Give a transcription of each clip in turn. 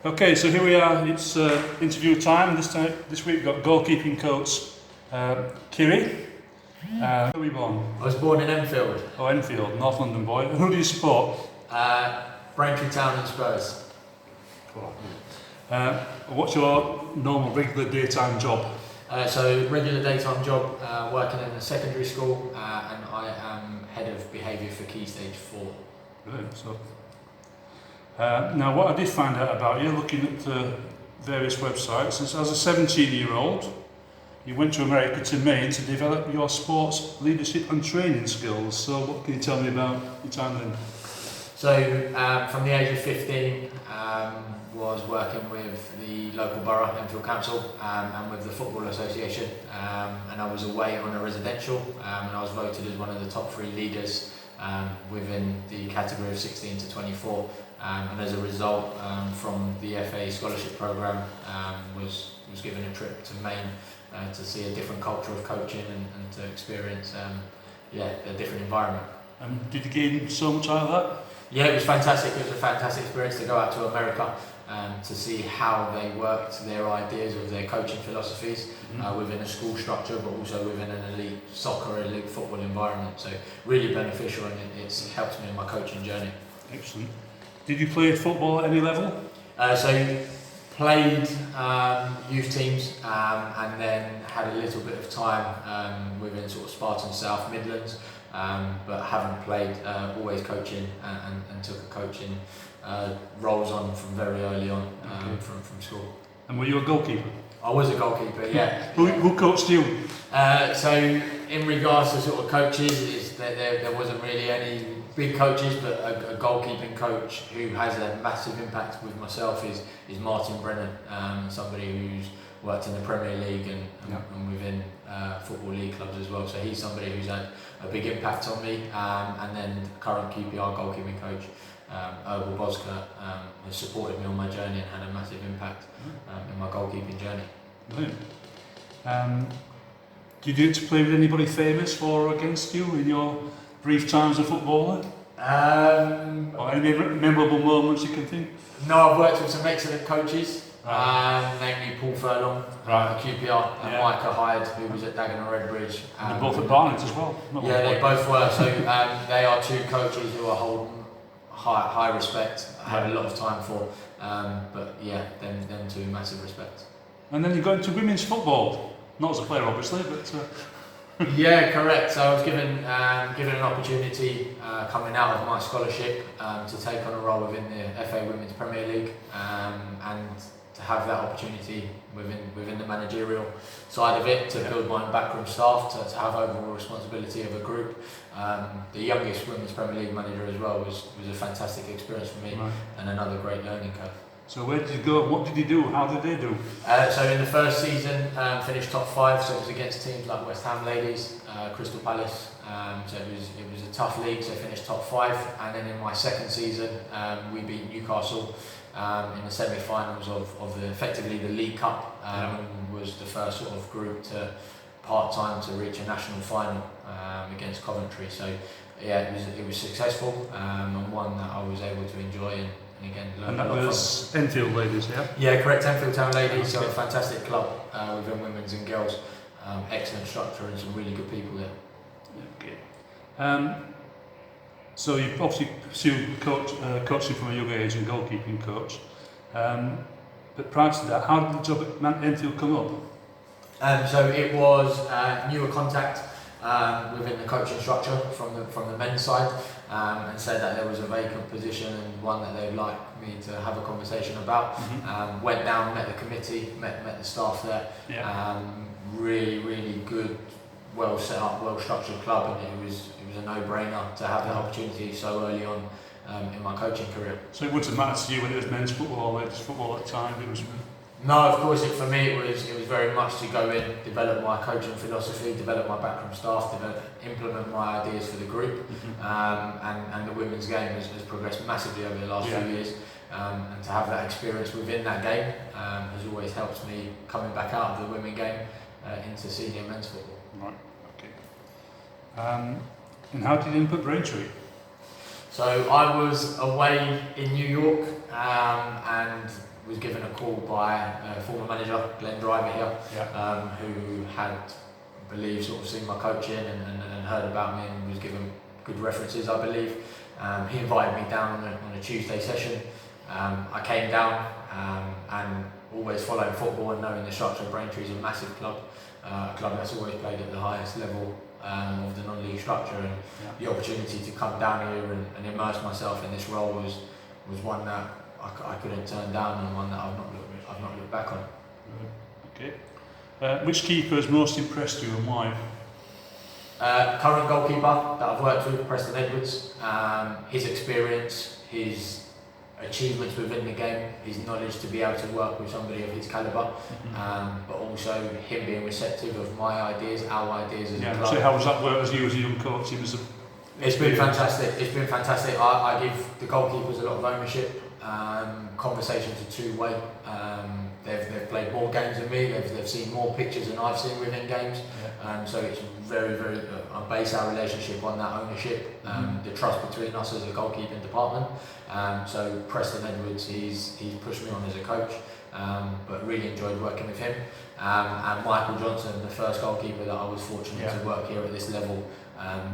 Okay, so here we are. It's interview time. This week we've got goalkeeping coach Kyri. Where were you born? I was born in Enfield. Oh, Enfield, North London boy. And who do you support? Braintree Town and Spurs. Cool. What's your normal regular daytime job? So regular daytime job, working in a secondary school, and I am head of behaviour for Key Stage 4. Brilliant. So, now what I did find out about you, looking at various websites, is as a 17-year-old, you went to America to Maine to develop your sports leadership and training skills. So what can you tell me about your time then? So from the age of 15, was working with the local borough, Enfield Council, and with the Football Association, and I was away on a residential, and I was voted as one of the top 3 leaders within the category of 16 to 24, and as a result, from the FA scholarship programme, was given a trip to Maine to see a different culture of coaching and to experience a different environment. And did you gain so much out of that? Yeah, it was fantastic. It was a fantastic experience to go out to America to see how they worked their ideas of their coaching philosophies within a school structure, but also within an elite soccer, elite football environment. So really beneficial, and it's helped me in my coaching journey. Excellent. Did you play football at any level? So played youth teams, and then had a little bit of time within sort of Spartan South Midlands. But haven't played, always coaching, and took a coaching roles on from very early on, from school. And were you a goalkeeper? I was a goalkeeper, yeah. Who coached you? So in regards to sort of coaches, there wasn't really any big coaches, but a goalkeeping coach who has a massive impact with myself is Martin Brennan, somebody who's worked in the Premier League and within Football League clubs as well. So he's somebody who's had a big impact on me. And then current QPR goalkeeping coach, Erbil Bozkurt, has supported me on my journey and had a massive impact in my goalkeeping journey. Brilliant. Did you get to play with anybody famous for or against you in your brief time as a footballer? Or any memorable moments you can think? No, I've worked with some excellent coaches. Namely Paul Furlong, QPR, and Micah Hyde, who was at Dagenham Redbridge. They're both at Barnet as well. Yeah, they both were. So they are 2 coaches who I hold high respect. I have a lot of time for. But yeah, them 2, massive respect. And then you got into women's football, not as a player obviously, but. Yeah, correct. So I was given an opportunity coming out of my scholarship to take on a role within the FA Women's Premier League, and to have that opportunity within the managerial side of it, to build my own backroom staff, to have overall responsibility of a group. The youngest Women's Premier League manager as well was a fantastic experience for me, and another great learning curve. So where did you go? What did you do? How did they do? So in the first season, finished top 5. So it was against teams like West Ham Ladies, Crystal Palace. So it was a tough league. So finished top 5. And then in my second season, we beat Newcastle in the semi-finals of effectively the League Cup. Was the first sort of group to part-time to reach a national final against Coventry. So yeah, it was successful, and one that I was able to enjoy and again learn and that a lot was from. Enfield Ladies, yeah? Yeah, correct, Enfield Town Ladies. So a fantastic club within women's and girls. Excellent structure and some really good people there. Okay. So you obviously pursued coaching from a young age and goalkeeping coach. But prior to that, how did the job at Enfield come up? So it was newer contact within the coaching structure from the men's side, and said that there was a vacant position and one that they'd like me to have a conversation about. Went down, met the committee, met the staff there. Really good, well set up, well structured club, and it was a no-brainer to have that opportunity so early on in my coaching career. So it wouldn't matter to you whether it was men's football or ladies football at the time? It was. No, of course. For me, it was very much to go in, develop my coaching philosophy, develop my backroom staff, implement my ideas for the group, and the women's game has progressed massively over the last few years, and to have that experience within that game has always helped me coming back out of the women game into senior men's football. Right. Okay. And how did you input Braintree? So I was away in New York and was given a call by former manager Glenn Driver here, who had, I believe, sort of seen my coaching and heard about me and was given good references, I believe. He invited me down on a Tuesday session. I came down and always following football and knowing the structure of Braintree is a massive club, a club that's always played at the highest level of the non-league structure, and the opportunity to come down here and immerse myself in this role was one that I couldn't turn down, and one that I've not looked back on. Okay. Which keeper has most impressed you and why? Current goalkeeper that I've worked with, Preston Edwards. His experience, his achievements within the game, his knowledge to be able to work with somebody of his calibre, but also him being receptive of my ideas, our ideas as a club. So how was that work as you as a young coach? It's been fantastic. It's been fantastic. I give the goalkeepers a lot of ownership. Conversations are two-way. They've played more games than me. They've seen more pictures than I've seen within games. So it's very, very. I base our relationship on that ownership, the trust between us as a goalkeeping department. So Preston Edwards, he's pushed me on as a coach, but really enjoyed working with him. And Michael Johnson, the first goalkeeper that I was fortunate to work here at this level.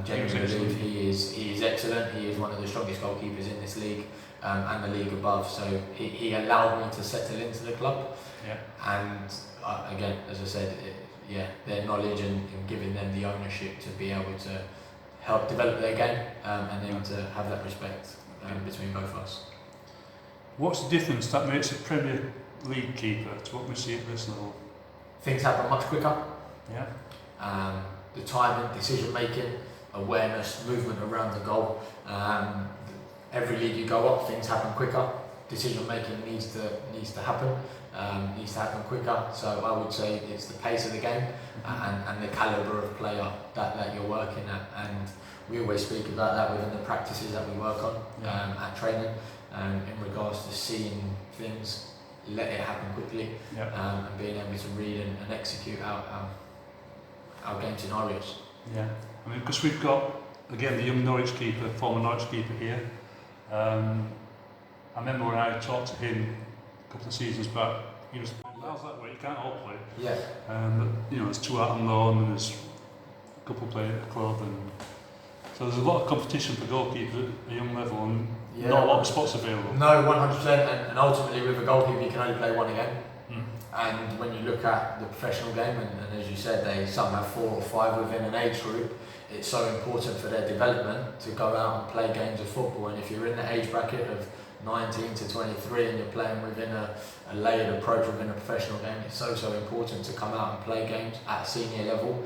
Genuinely believe he is excellent. He is one of the strongest goalkeepers in this league and the league above. So he allowed me to settle into the club. And again, as I said, their knowledge and giving them the ownership to be able to help develop their game and then to have that respect between both of us. What's the difference that makes a Premier League keeper to what we see at this level? Things happen much quicker. The timing, decision making, awareness, movement around the goal. Every league you go up, things happen quicker. Decision making needs to happen. Needs to happen quicker. So I would say it's the pace of the game and the calibre of player that you're working at. And we always speak about that within the practices that we work on at training. In regards to seeing things, let it happen quickly, and being able to read and execute our game scenarios. I mean, because we've got, again, the young Norwich keeper, former Norwich keeper here. I remember when I talked to him a couple of seasons back, he was, how's that way? You can't all play. But, there's two out on loan and there's a couple playing at the club, and so there's a lot of competition for goalkeepers at a young level, and not a lot of spots available. No, 100%, and ultimately with a goalkeeper you can only play one game. And when you look at the professional game, and as you said, some have 4 or 5 within an age group, it's so important for their development to go out and play games of football. And if you're in the age bracket of 19 to 23 and you're playing within a layered approach within a professional game, it's so important to come out and play games at a senior level.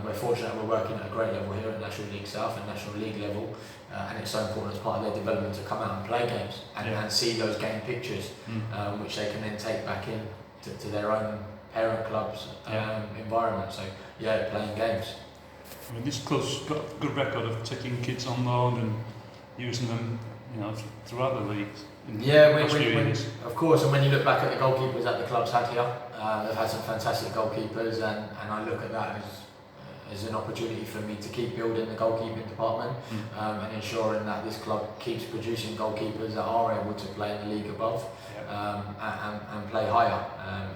We're fortunate we're working at a great level here at National League South and National League level, and it's so important as part of their development to come out and play games and see those game pictures, which they can then take back in to their own parent club's environment. So playing games. I mean, this club's got a good record of taking kids on loan and using them, throughout the league. Of course. And when you look back at the goalkeepers that the club's had here, they've had some fantastic goalkeepers, and I look at that as an opportunity for me to keep building the goalkeeping department and ensuring that this club keeps producing goalkeepers that are able to play in the league above and play higher.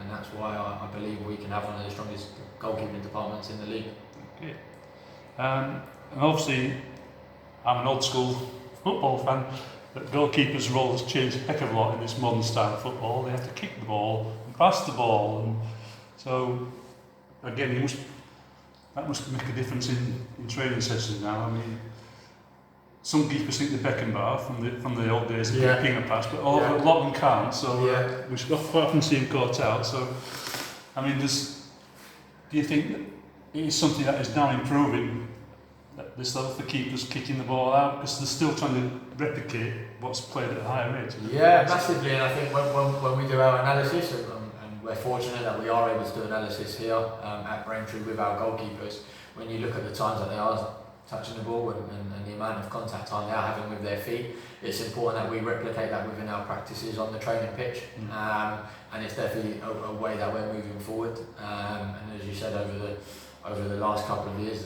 And that's why I believe we can have one of the strongest goalkeeping departments in the league. Okay. And obviously, I'm an old school football fan, but goalkeepers' role has changed a heck of a lot in this modern style of football. They have to kick the ball and pass the ball, and so again, that must make a difference in training sessions now. I mean, some keepers think the Beckenbauer from the old days of ping and pass, but a lot of them can't. So we should quite often see them caught out. So, I mean, do you think that it is something that is now improving at this level for keepers kicking the ball out, because they're still trying to replicate what's played at a higher rate? Massively. And I think when we do our analysis, and we're fortunate that we are able to do analysis here at Braintree with our goalkeepers, when you look at the times that they are touching the ball and the amount of contact time they are having with their feet, it's important that we replicate that within our practices on the training pitch. And it's definitely a way that we're moving forward. And as you said, over the last couple of years,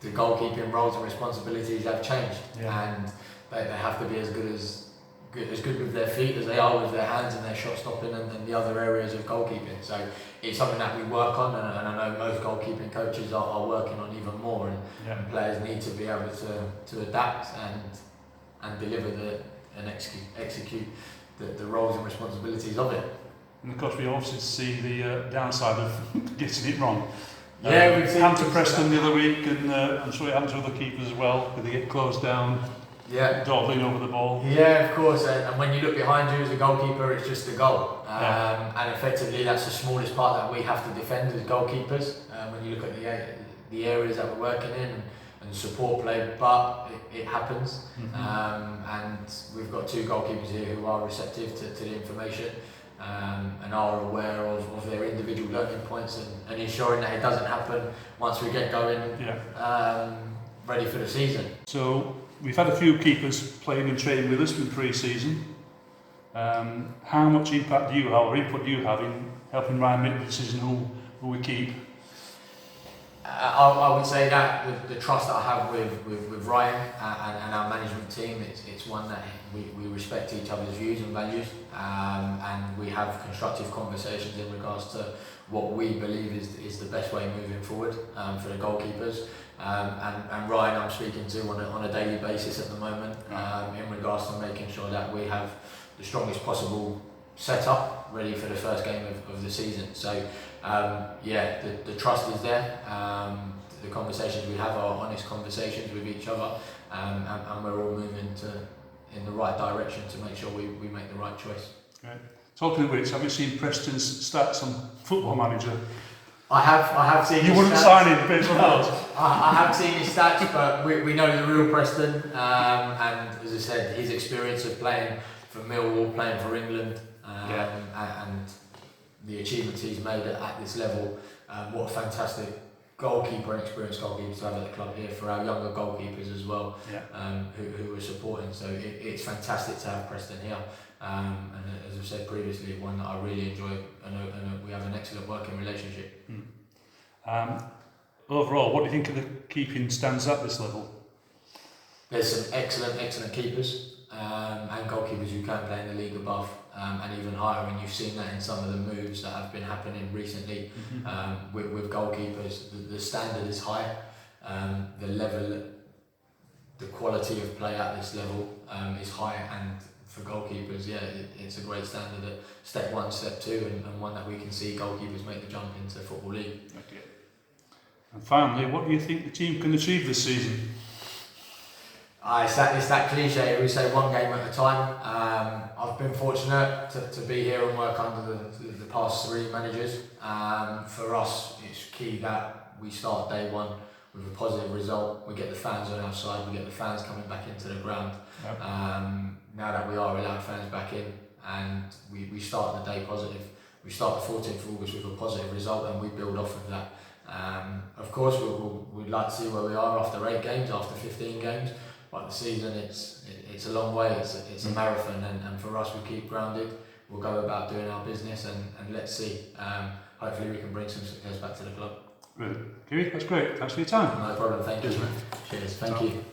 the goalkeeping roles and responsibilities have changed, and they have to be as good as as good with their feet as they are with their hands and their shot stopping and the other areas of goalkeeping. So it's something that we work on, and I know most goalkeeping coaches are working on even more, and players need to be able to adapt and deliver and execute the roles and responsibilities of it. And of course we also see the downside of getting it wrong. Yeah, we've seen happened to Preston the other week, and I'm sure it happened to other keepers as well, because they get closed down, dawdling over the ball. Yeah, of course, and when you look behind you as a goalkeeper, it's just a goal. And effectively that's the smallest part that we have to defend as goalkeepers, when you look at the areas that we're working in and support play, but it happens. And we've got 2 goalkeepers here who are receptive to the information, and are aware of their individual learning points, and ensuring that it doesn't happen once we get going, ready for the season. So we've had a few keepers playing and training with us in pre-season. How much impact do you have, or input do you have in helping Ryan make the decision who we keep? I would say that the trust that I have with Ryan and our management team, it's one that we respect each other's views and values, and we have constructive conversations in regards to what we believe is the best way moving forward for the goalkeepers. And Ryan I'm speaking to on a daily basis at the moment, in regards to making sure that we have the strongest possible setup ready for the first game of the season. So the trust is there. The conversations we have are honest conversations with each other, and we're all moving in the right direction to make sure we make the right choice. Okay. Talking of which, have you seen Preston's stats on Football Manager? I have seen. You wouldn't stats. sign in based on that. I have seen his stats, but we know the real Preston, and as I said, his experience of playing for Millwall, playing for England, and the achievements he's made at this level. What a fantastic goalkeeper and experienced goalkeeper to have at the club here for our younger goalkeepers as well, who are supporting. So it's fantastic to have Preston here. And as I've said previously, one that I really enjoy, and we have an excellent working relationship. Overall, what do you think of the keeping stands at this level? There's some excellent keepers and goalkeepers who can play in the league above, and even higher, and you've seen that in some of the moves that have been happening recently with goalkeepers. The standard is high, the level, the quality of play at this level is high, and for goalkeepers, it's a great standard at step 1, step 2, and one that we can see goalkeepers make the jump into Football League. Okay. And finally, what do you think the team can achieve this season? It's that cliche, we say one game at a time. I've been fortunate to be here and work under the past 3 managers. For us, it's key that we start day 1 with a positive result. We get the fans on our side, we get the fans coming back into the ground. Now that we are allowed fans back in, and we start the day positive. We start the 14th of August with a positive result, and we build off of that. Of course, we'd like to see where we are after 8 games, after 15 games. But the season, it's a long way, it's a marathon, and for us, we keep grounded, we'll go about doing our business, and let's see, hopefully we can bring some success back to the club. Brilliant. Kyri, that's great, thanks for your time. No problem, thank you. Cheers, thank you.